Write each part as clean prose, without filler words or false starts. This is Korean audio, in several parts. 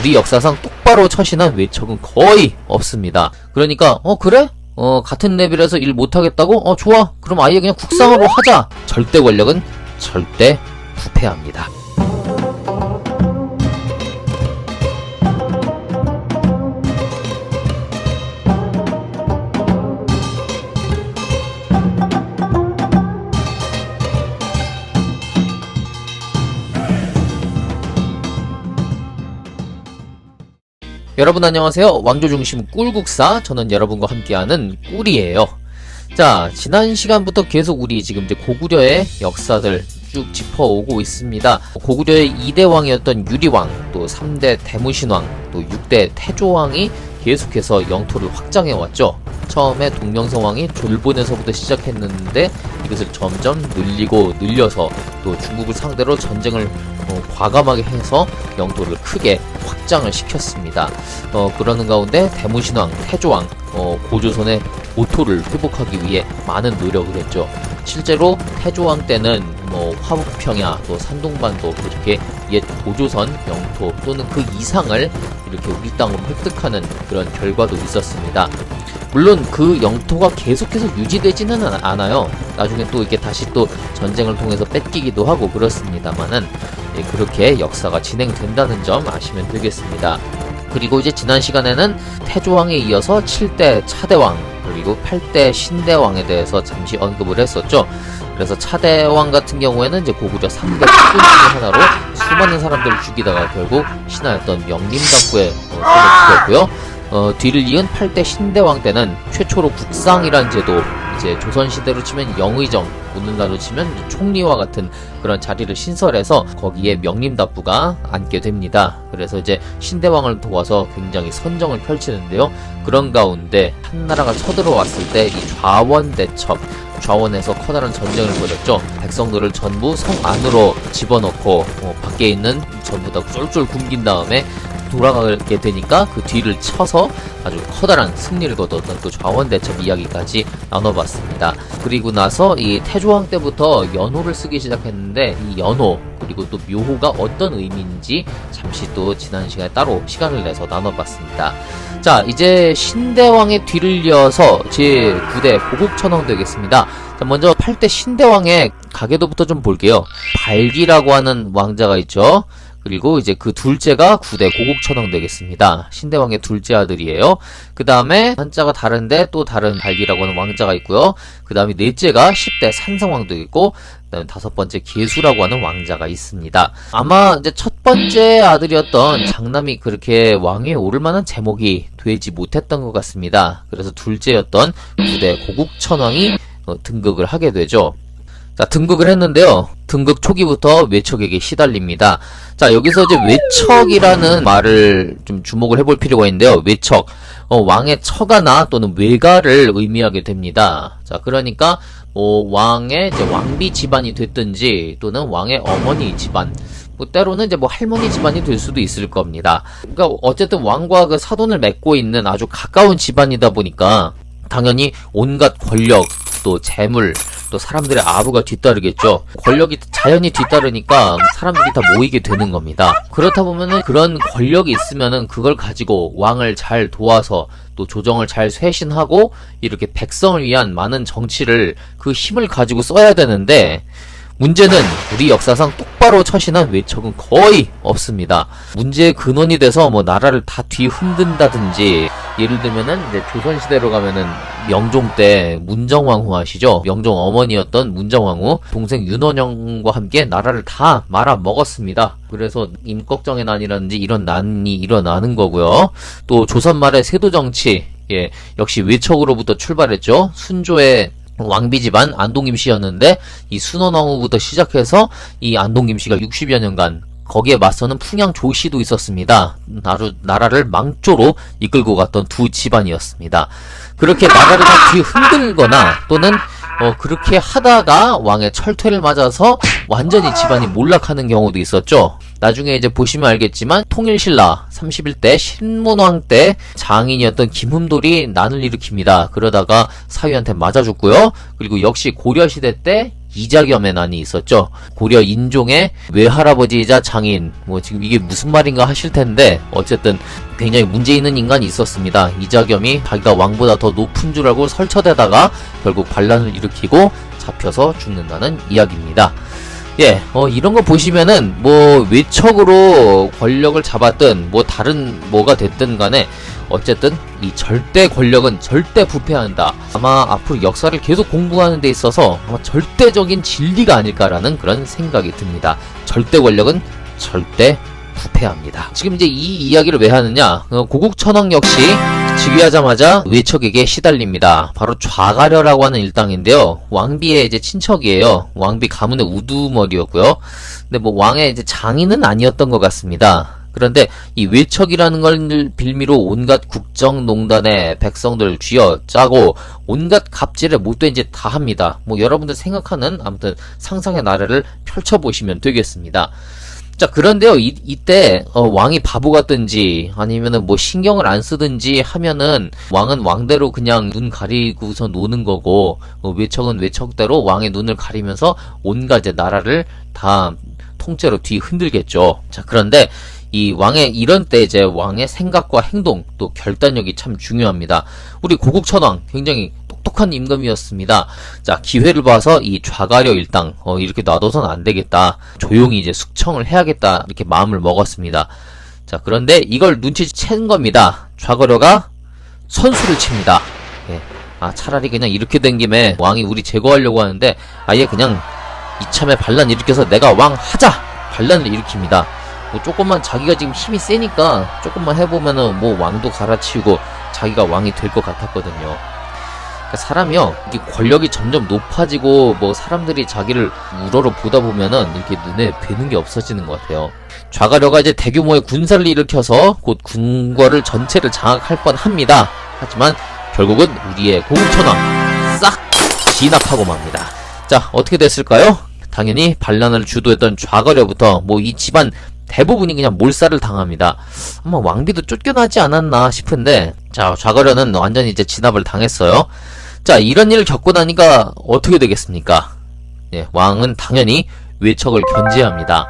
우리 역사상 똑바로 처신한 외척은 거의 없습니다. 그러니까 그래? 같은 레벨에서 일 못하겠다고? 좋아. 그럼 아예 그냥 국상으로 하자. 절대 권력은 절대 부패합니다. 여러분 안녕하세요. 왕조중심 꿀국사, 저는 여러분과 함께하는 꿀이에요. 자, 지난 시간부터 계속 우리 지금 이제 고구려의 역사들 쭉 짚어오고 있습니다. 고구려의 2대 왕이었던 유리왕, 또 3대 대무신왕, 또 6대 태조왕이 계속해서 영토를 확장해왔죠. 처음에 동명성왕이 졸본에서부터 시작했는데 이것을 점점 늘려서 또 중국을 상대로 전쟁을 과감하게 해서 영토를 크게 확장을 시켰습니다. 그러는 가운데 대무신왕, 태조왕, 고조선의 고토를 회복하기 위해 많은 노력을 했죠. 실제로 태조왕 때는 화북평야, 또 산동반도 이렇게 옛 고조선 영토 또는 그 이상을 이렇게 우리 땅으로 획득하는 그런 결과도 있었습니다. 물론 그 영토가 계속해서 유지되지는 않아요. 나중에 또 이렇게 다시 또 전쟁을 통해서 뺏기기도 하고 그렇습니다만은 그렇게 역사가 진행된다는 점 아시면 되겠습니다. 그리고 이제 지난 시간에는 태조왕에 이어서 7대 차대왕 그리고 8대 신대왕에 대해서 잠시 언급을 했었죠. 그래서 차대왕 같은 경우에는 이제 고구려 3대 수군 중의 하나로 수많은 사람들을 죽이다가 결국 신하였던 명림답구에 손을 들었고요. 뒤를 이은 8대 신대왕 때는 최초로 국상이란 제도, 이제 조선시대로 치면 영의정, 오늘날로 치면 총리와 같은 그런 자리를 신설해서 거기에 명림답부가 앉게 됩니다. 그래서 이제 신대왕을 도와서 굉장히 선정을 펼치는데요. 그런 가운데 한나라가 쳐들어왔을 때 이 좌원대첩, 좌원에서 커다란 전쟁을 벌였죠. 백성들을 전부 성 안으로 집어넣고 밖에 있는 전부 다 쫄쫄 굶긴 다음에 돌아가게 되니까 그 뒤를 쳐서 아주 커다란 승리를 거뒀던 그 좌원대첩 이야기까지 나눠봤습니다. 그리고 나서 이 태조왕 때부터 연호를 쓰기 시작했는데 이 연호 그리고 또 묘호가 어떤 의미인지 잠시 또 지난 시간에 따로 시간을 내서 나눠봤습니다. 자, 이제 신대왕의 뒤를 이어서 제9대 고국천왕 되겠습니다. 자, 먼저 8대 신대왕의 가계도부터 좀 볼게요. 발기라고 하는 왕자가 있죠. 그리고 이제 그 둘째가 9대 고국천왕 되겠습니다. 신대왕의 둘째 아들이에요. 그 다음에 한자가 다른데 또 다른 발기라고 하는 왕자가 있고요. 그 다음에 넷째가 10대 산성왕도 있고, 그 다음에 다섯 번째 계수라고 하는 왕자가 있습니다. 아마 이제 첫 번째 아들이었던 장남이 그렇게 왕위에 오를 만한 제목이 되지 못했던 것 같습니다. 그래서 둘째였던 9대 고국천왕이 등극을 하게 되죠. 자, 등극을 했는데요. 등극 초기부터 외척에게 시달립니다. 자, 여기서 이제 외척이라는 말을 좀 주목을 해볼 필요가 있는데요. 외척, 왕의 처가나 또는 외가를 의미하게 됩니다. 자, 그러니까 왕의 이제 왕비 집안이 됐든지 또는 왕의 어머니 집안, 때로는 이제 할머니 집안이 될 수도 있을 겁니다. 그러니까 어쨌든 왕과 그 사돈을 맺고 있는 아주 가까운 집안이다 보니까 당연히 온갖 권력, 또 재물, 또 사람들의 아부가 뒤따르겠죠. 권력이 자연히 뒤따르니까 사람들이 다 모이게 되는 겁니다. 그렇다 보면은 그런 권력이 있으면은 그걸 가지고 왕을 잘 도와서 또 조정을 잘 쇄신하고 이렇게 백성을 위한 많은 정치를 그 힘을 가지고 써야 되는데 문제는 우리 역사상 똑바로 처신한 외척은 거의 없습니다. 문제의 근원이 돼서 나라를 다 뒤흔든다든지 예를 들면은 이제 조선시대로 가면은 명종 때 문정왕후 아시죠? 명종 어머니였던 문정왕후 동생 윤원영과 함께 나라를 다 말아먹었습니다. 그래서 임꺽정의 난이라든지 이런 난이 일어나는 거고요. 또 조선 말의 세도정치, 역시 외척으로부터 출발했죠. 순조의 왕비 집안 안동김씨였는데 이 순원왕후부터 시작해서 이 안동김씨가 60여 년간 거기에 맞서는 풍양 조씨도 있었습니다. 나라를 망조로 이끌고 갔던 두 집안이었습니다. 그렇게 나라를 다 뒤흔들거나 또는 그렇게 하다가 왕의 철퇴를 맞아서 완전히 집안이 몰락하는 경우도 있었죠. 나중에 이제 보시면 알겠지만 통일신라 31대 신문왕 때 장인이었던 김흠돌이 난을 일으킵니다. 그러다가 사위한테 맞아 죽고요. 그리고 역시 고려시대 때 이자겸의 난이 있었죠. 고려 인종의 외할아버지이자 장인, 뭐 지금 이게 무슨 말인가 하실 텐데 어쨌든 굉장히 문제 있는 인간이 있었습니다. 이자겸이 자기가 왕보다 더 높은 줄 알고 설쳐대다가 결국 반란을 일으키고 잡혀서 죽는다는 이야기입니다. 예, 이런 거 보시면은, 뭐, 외척으로 권력을 잡았든, 뭐, 다른 뭐가 됐든 간에, 어쨌든, 이 절대 권력은 절대 부패한다. 아마 앞으로 역사를 계속 공부하는 데 있어서, 아마 절대적인 진리가 아닐까라는 그런 생각이 듭니다. 절대 권력은 절대 부패합니다. 지금 이제 이 이야기를 왜 하느냐, 고국천왕 역시, 즉위하자마자 외척에게 시달립니다. 바로 좌가려라고 하는 일당인데요. 왕비의 이제 친척이에요. 왕비 가문의 우두머리였고요. 근데 뭐 왕의 이제 장인은 아니었던 것 같습니다. 그런데 이 외척이라는 걸 빌미로 온갖 국정농단에 백성들 쥐어짜고 온갖 갑질에 못된 짓 다 합니다. 뭐 여러분들 생각하는 아무튼 상상의 나래를 펼쳐보시면 되겠습니다. 자, 그런데요, 이때, 왕이 바보 같든지, 아니면은 뭐 신경을 안 쓰든지 하면은, 왕은 왕대로 그냥 눈 가리고서 노는 거고, 외척은 외척대로 왕의 눈을 가리면서 온갖 이제 나라를 다 통째로 뒤흔들겠죠. 자, 그런데, 이 왕의, 이런 때 이제 왕의 생각과 행동, 또 결단력이 참 중요합니다. 우리 고국천왕, 굉장히 똑똑한 임금이었습니다. 자, 기회를 봐서 이 좌가려 일당, 이렇게 놔둬선 안 되겠다. 조용히 이제 숙청을 해야겠다. 이렇게 마음을 먹었습니다. 자, 그런데 이걸 눈치챈 겁니다. 좌가려가 선수를 칩니다. 예. 차라리 그냥 이렇게 된 김에 왕이 우리 제거하려고 하는데 아예 그냥 이참에 반란 일으켜서 내가 왕 하자! 반란을 일으킵니다. 뭐 조금만 자기가 지금 힘이 세니까 조금만 해보면은 뭐 왕도 갈아치우고 자기가 왕이 될 것 같았거든요. 사람이요, 이게 권력이 점점 높아지고 뭐 사람들이 자기를 우러러 보다 보면은 이렇게 눈에 뵈는 게 없어지는 것 같아요. 좌가려가 이제 대규모의 군사를 일으켜서 곧 궁궐을 전체를 장악할 뻔합니다. 하지만 결국은 우리의 고국천왕 싹 진압하고 맙니다. 자, 어떻게 됐을까요? 당연히 반란을 주도했던 좌가려부터 뭐 이 집안 대부분이 그냥 몰살을 당합니다. 아마 왕비도 쫓겨나지 않았나 싶은데, 자, 좌가려는 완전히 이제 진압을 당했어요. 자, 이런 일을 겪고 나니까 어떻게 되겠습니까? 예, 왕은 당연히 외척을 견제합니다.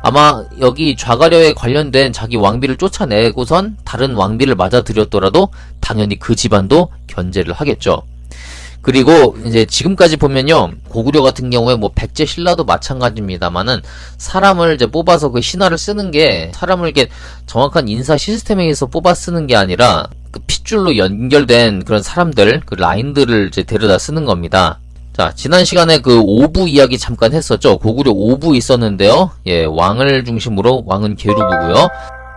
아마 여기 좌가려에 관련된 자기 왕비를 쫓아내고선 다른 왕비를 맞아들였더라도 당연히 그 집안도 견제를 하겠죠. 그리고 이제 지금까지 보면요, 고구려 같은 경우에 뭐 백제 신라도 마찬가지입니다만은 사람을 이제 뽑아서 그 신하를 쓰는 게 사람을 이렇게 정확한 인사 시스템에 의해서 뽑아 쓰는 게 아니라 그 핏줄로 연결된 그런 사람들, 그 라인들을 이제 데려다 쓰는 겁니다. 자, 지난 시간에 그 오부 이야기 잠깐 했었죠. 고구려 오부 있었는데요. 예, 왕을 중심으로 왕은 계류부고요.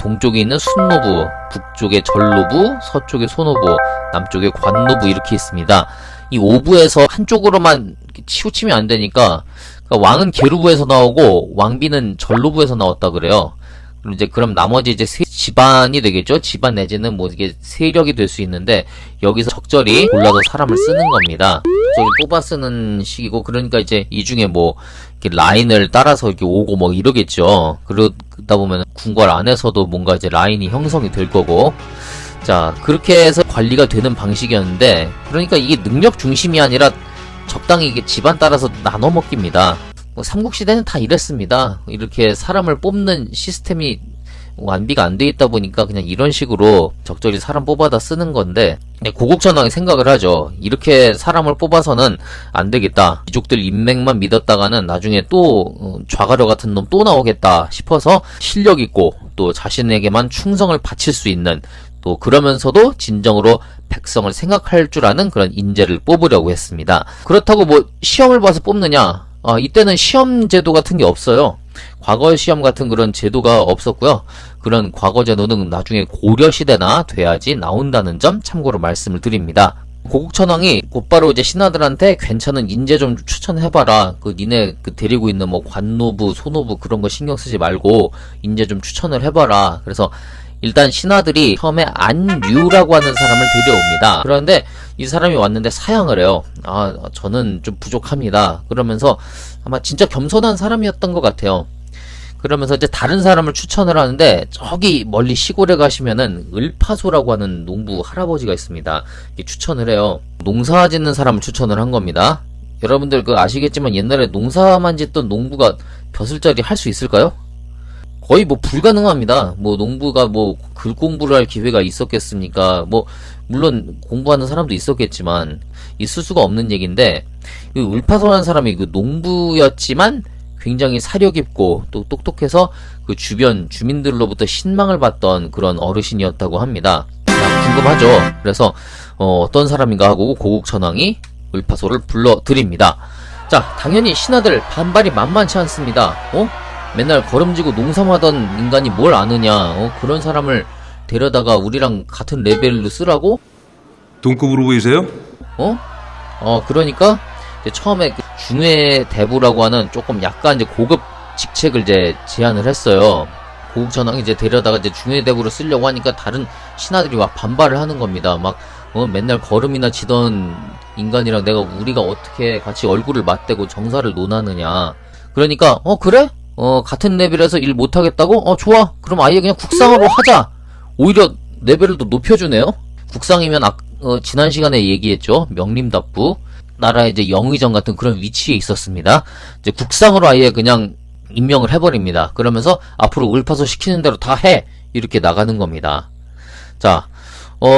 동쪽에 있는 순노부, 북쪽에 전노부, 서쪽에 소노부, 남쪽에 관노부 이렇게 있습니다. 이 오부에서 한쪽으로만 치우치면 안 되니까, 그러니까 왕은 계류부에서 나오고 왕비는 전노부에서 나왔다 그래요. 그럼 이제 그럼 나머지 이제 집안이 되겠죠. 집안 내지는 뭐 이게 세력이 될 수 있는데 여기서 적절히 골라서 사람을 쓰는 겁니다. 적절히 뽑아 쓰는 식이고, 그러니까 이제 이 중에 뭐 이렇게 라인을 따라서 이렇게 오고 뭐 이러겠죠. 그러다 보면 궁궐 안에서도 뭔가 이제 라인이 형성이 될 거고. 자, 그렇게 해서 관리가 되는 방식이었는데, 그러니까 이게 능력 중심이 아니라 적당히 이게 집안 따라서 나눠 먹기입니다. 뭐 삼국시대는 다 이랬습니다. 이렇게 사람을 뽑는 시스템이 완비가 안 돼 있다 보니까 그냥 이런 식으로 적절히 사람 뽑아다 쓰는 건데, 고국천왕이 생각을 하죠. 이렇게 사람을 뽑아서는 안 되겠다. 이족들 인맥만 믿었다가는 나중에 또 좌가려 같은 놈 또 나오겠다 싶어서 실력 있고 또 자신에게만 충성을 바칠 수 있는, 또 그러면서도 진정으로 백성을 생각할 줄 아는 그런 인재를 뽑으려고 했습니다. 그렇다고 뭐 시험을 봐서 뽑느냐? 이때는 시험 제도 같은 게 없어요. 과거 시험 같은 그런 제도가 없었고요. 그런 과거 제도는 나중에 고려 시대나 돼야지 나온다는 점 참고로 말씀을 드립니다. 고국천왕이 곧바로 이제 신하들한테 괜찮은 인재 좀 추천해봐라. 니네 데리고 있는 뭐 관노부, 소노부 그런 거 신경 쓰지 말고 인재 좀 추천을 해봐라. 그래서 일단 신하들이 처음에 안류라고 하는 사람을 데려옵니다. 그런데 이 사람이 왔는데 사양을 해요. 저는 좀 부족합니다. 그러면서 아마 진짜 겸손한 사람이었던 것 같아요. 그러면서 이제 다른 사람을 추천을 하는데, 저기 멀리 시골에 가시면은 을파소라고 하는 농부 할아버지가 있습니다. 추천을 해요. 농사 짓는 사람을 추천을 한 겁니다. 여러분들 아시겠지만 옛날에 농사만 짓던 농부가 벼슬자리 할 수 있을까요? 거의 뭐 불가능합니다. 뭐 농부가 뭐 글 공부를 할 기회가 있었겠습니까? 뭐 물론 공부하는 사람도 있었겠지만 있을 수가 없는 얘기인데, 이 울파소라는 사람이 농부였지만 굉장히 사려 깊고 또 똑똑해서 그 주변 주민들로부터 신망을 받던 그런 어르신이었다고 합니다. 궁금하죠? 그래서 어떤 사람인가 하고 고국천왕이 울파소를 불러드립니다. 자, 당연히 신하들 반발이 만만치 않습니다. 맨날 걸음지고 농사하던 인간이 뭘 아느냐, 그런 사람을 데려다가 우리랑 같은 레벨로 쓰라고? 동급으로 보이세요? 그러니까 이제 처음에 그 중회 대부라고 하는 조금 약간 이제 고급 직책을 이제 제안을 했어요. 고국천왕이 이제 데려다가 이제 중회 대부로 쓰려고 하니까 다른 신하들이 막 반발을 하는 겁니다. 막 맨날 걸음이나 지던 인간이랑 우리가 어떻게 같이 얼굴을 맞대고 정사를 논하느냐. 그러니까 그래? 같은 레벨에서 일 못하겠다고? 좋아. 그럼 아예 그냥 국상으로 하자. 오히려 레벨을 더 높여주네요. 국상이면 지난 시간에 얘기했죠. 명림답부. 나라의 이제 영의정 같은 그런 위치에 있었습니다. 이제 국상으로 아예 그냥 임명을 해버립니다. 그러면서 앞으로 울파소 시키는 대로 다 해! 이렇게 나가는 겁니다. 자,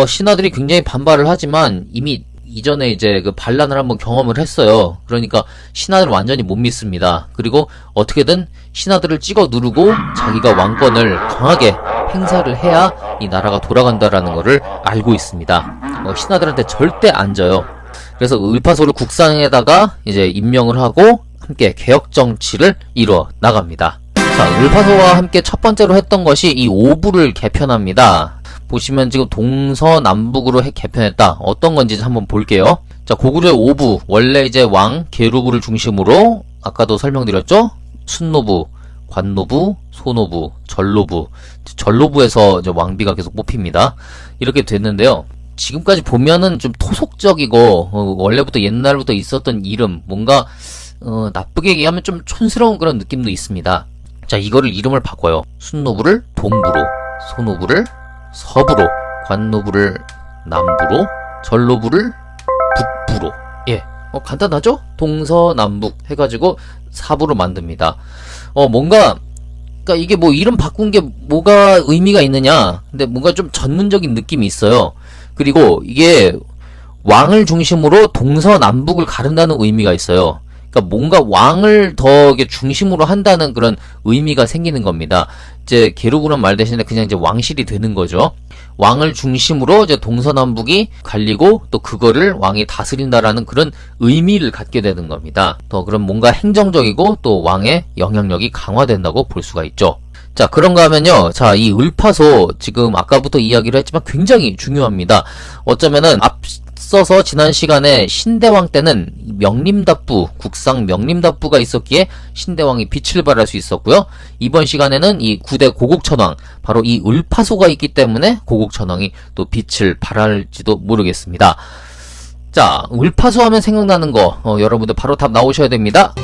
신하들이 굉장히 반발을 하지만 이미 이전에 이제 그 반란을 한번 경험을 했어요. 그러니까 신하들을 완전히 못 믿습니다. 그리고 어떻게든 신하들을 찍어 누르고 자기가 왕권을 강하게 행사를 해야 이 나라가 돌아간다라는 거를 알고 있습니다. 신하들한테 절대 안 져요. 그래서 울파소를 국상에다가 이제 임명을 하고 함께 개혁 정치를 이루어 나갑니다. 자, 울파소와 함께 첫 번째로 했던 것이 이 오부를 개편합니다. 보시면 지금 동서남북으로 개편했다. 어떤 건지 한번 볼게요. 자, 고구려의 오부, 원래 이제 왕 계루부를 중심으로 아까도 설명드렸죠? 순노부, 관노부, 소노부, 전로부. 전로부에서 이제 왕비가 계속 뽑힙니다. 이렇게 됐는데요. 지금까지 보면은 좀 토속적이고 원래부터 옛날부터 있었던 이름, 뭔가 나쁘게 얘기하면 좀 촌스러운 그런 느낌도 있습니다. 자, 이거를 이름을 바꿔요. 순노부를 동부로, 소노부를 서부로, 관노부를 남부로, 전로부를 북부로. 예, 간단하죠? 동서남북 해가지고 사부로 만듭니다. 그러니까 이게 뭐 이름 바꾼 게 뭐가 의미가 있느냐? 근데 뭔가 좀 전문적인 느낌이 있어요. 그리고 이게 왕을 중심으로 동서남북을 가른다는 의미가 있어요. 그러니까 뭔가 왕을 더 중심으로 한다는 그런 의미가 생기는 겁니다. 이제 계루부란 말 대신에 그냥 이제 왕실이 되는 거죠. 왕을 중심으로 이제 동서남북이 갈리고 또 그거를 왕이 다스린다라는 그런 의미를 갖게 되는 겁니다. 더 그럼 뭔가 행정적이고 또 왕의 영향력이 강화된다고 볼 수가 있죠. 자, 그런가 하면요. 자, 이 울파소 지금 아까부터 이야기를 했지만 굉장히 중요합니다. 어쩌면은 앞서서 지난 시간에 신대왕 때는 명림답부, 국상 명림답부가 있었기에 신대왕이 빛을 발할 수 있었고요. 이번 시간에는 이 9대 고국천왕, 바로 이 울파소가 있기 때문에 고국천왕이 또 빛을 발할지도 모르겠습니다. 자, 울파소 하면 생각나는 거, 여러분들 바로 답 나오셔야 됩니다.